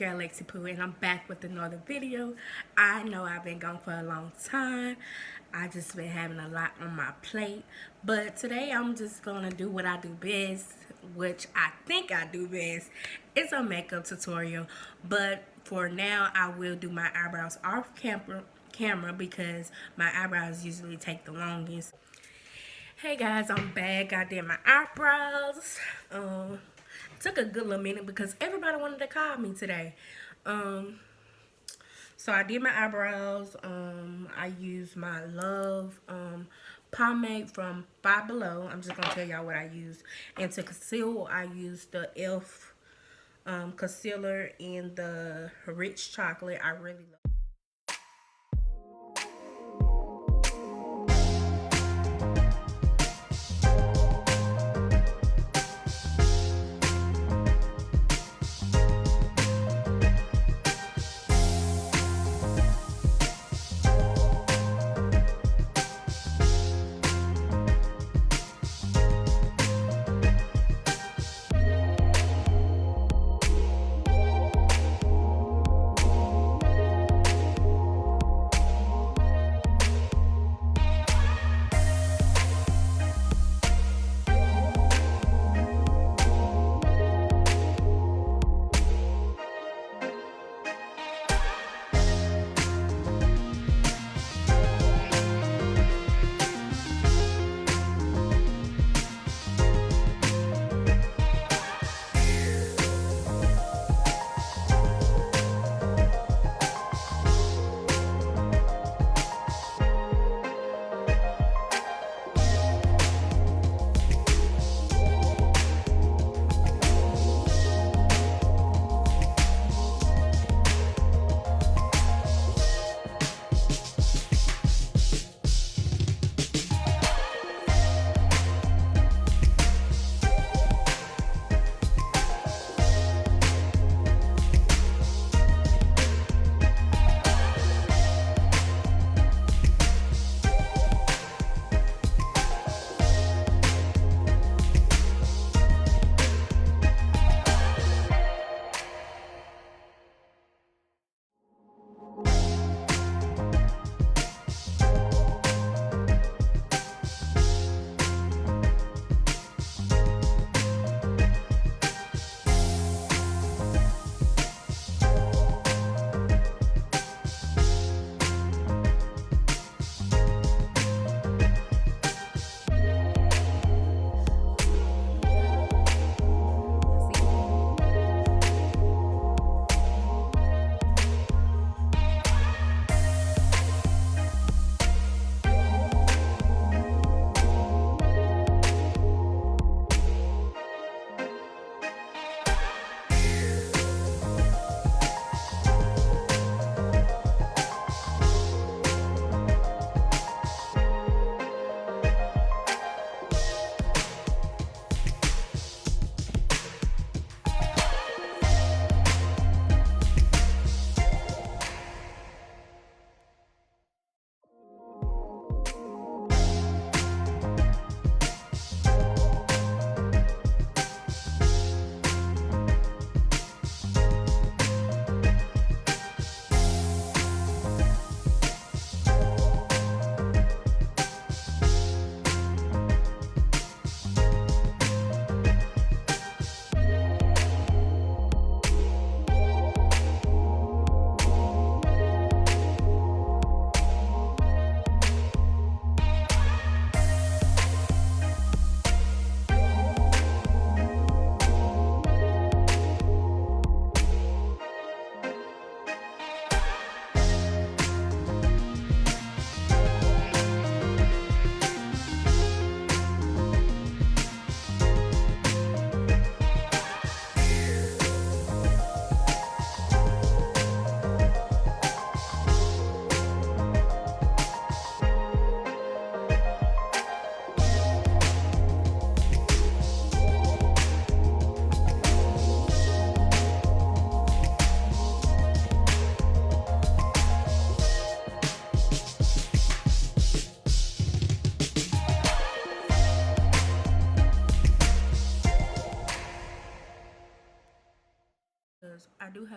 girl Lexi Pooh, and I'm back with another video. I know I've been gone for a long time. I just been having a lot on my plate, but today I'm just gonna do what I do best, which I think I do best. It's a makeup tutorial, but for now I will do my eyebrows off camera because my eyebrows usually take the longest. Hey guys, I'm back. I did my eyebrows. Took a good little minute because everybody wanted to call me today. So I did my eyebrows. I used my Love pomade from Five Below. I'm just gonna tell y'all what I used. And to conceal, I used the e.l.f. Concealer in the rich chocolate. I really love.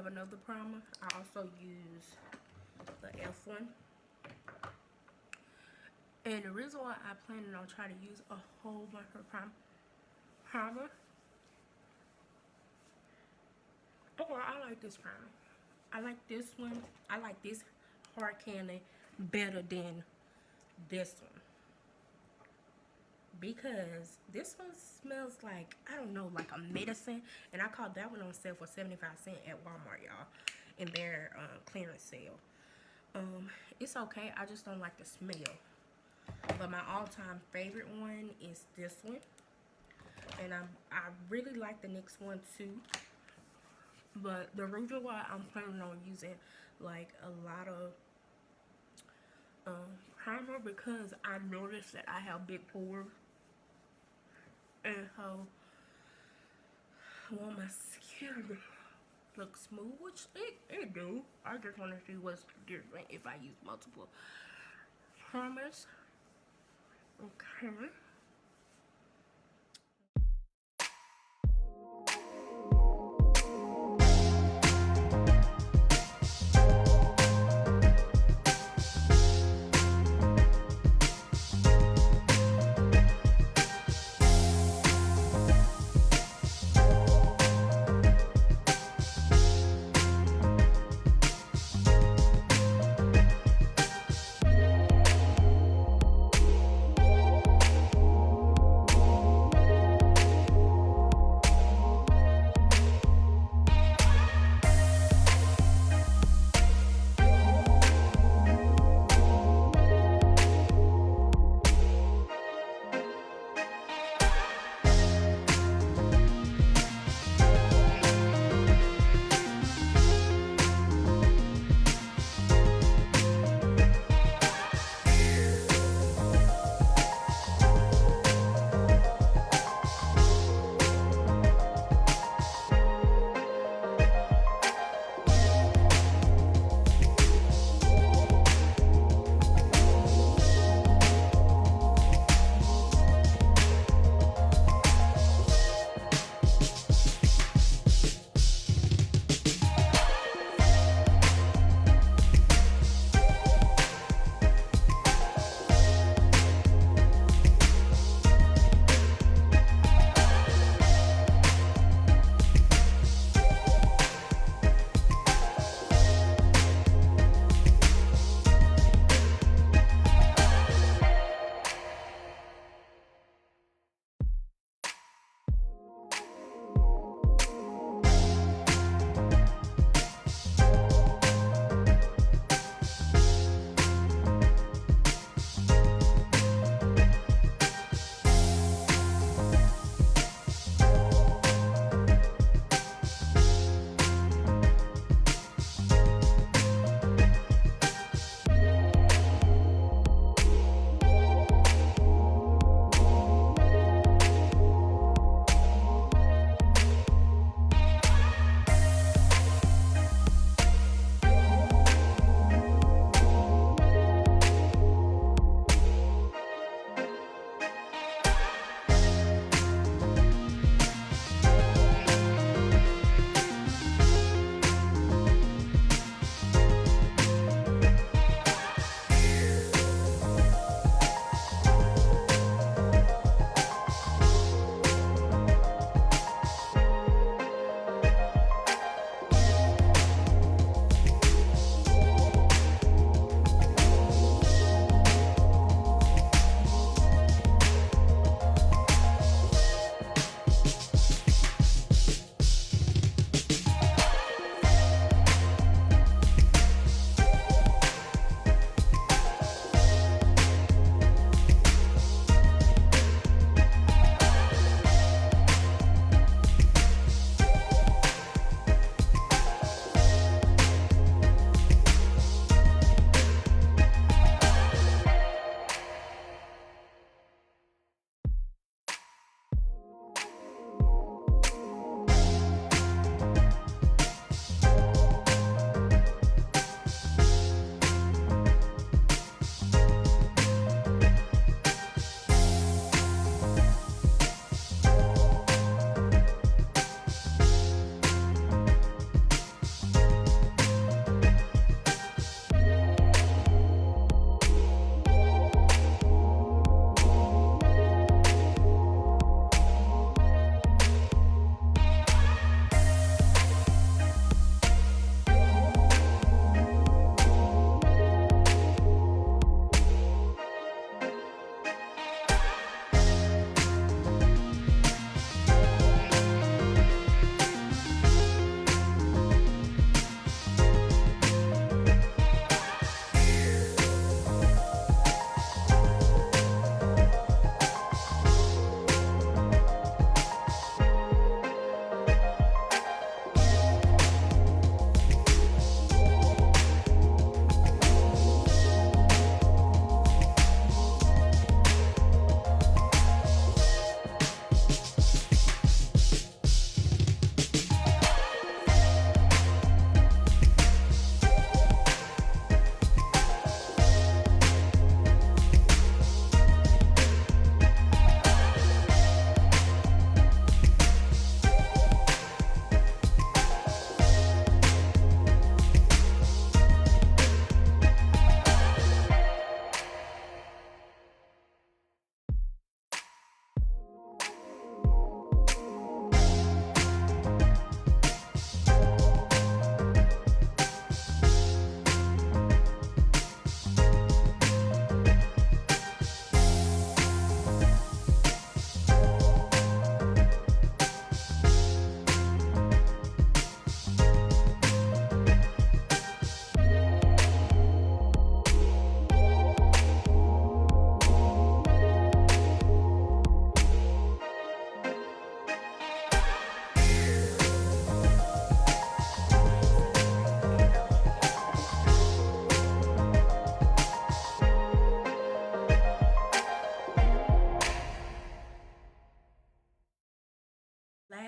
have another primer. I also use the F1. And the reason why I plan on trying to use a whole bunch of primer. Oh, I like this primer. I like this one. I like this hard candy better than this one. Because this one smells like, I don't know, like a medicine. And I caught that one on sale for 75 cents at Walmart, y'all. In their clearance sale. It's okay. I just don't like the smell. But my all-time favorite one is this one. And I really like the next one too. But the reason why I'm planning on using like a lot of primer, because I noticed that I have big pores. And so I want my skin to look smooth, which it do. I just want to see what's different if I use multiple primers. Okay.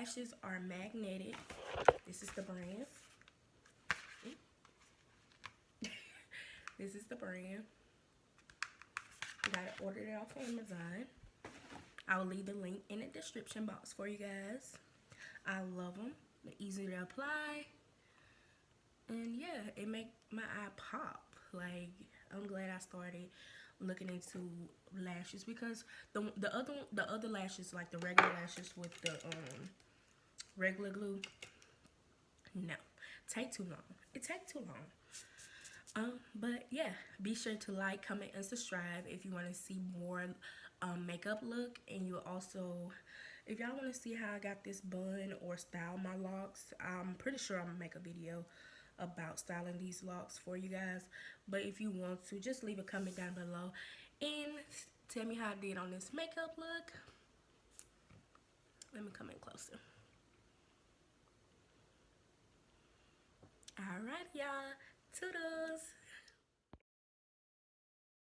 lashes are magnetic. This is the brand. This is the brand. Got it ordered it off Amazon. I will leave the link in the description box for you guys. I love them. They're easy to apply. And yeah, it make my eye pop. Like, I'm glad I started looking into lashes because the other lashes, like the regular lashes with the regular glue, no, take too long. It takes too long. But yeah, be sure to like, comment, and subscribe if you want to see more makeup look. And you also, if y'all want to see how I got this bun or style my locks, I'm pretty sure I'm gonna make a video about styling these locks for you guys. But if you want to, just leave a comment down below and tell me how I did on this makeup look. Let me come in closer. Alright, y'all. Toodles.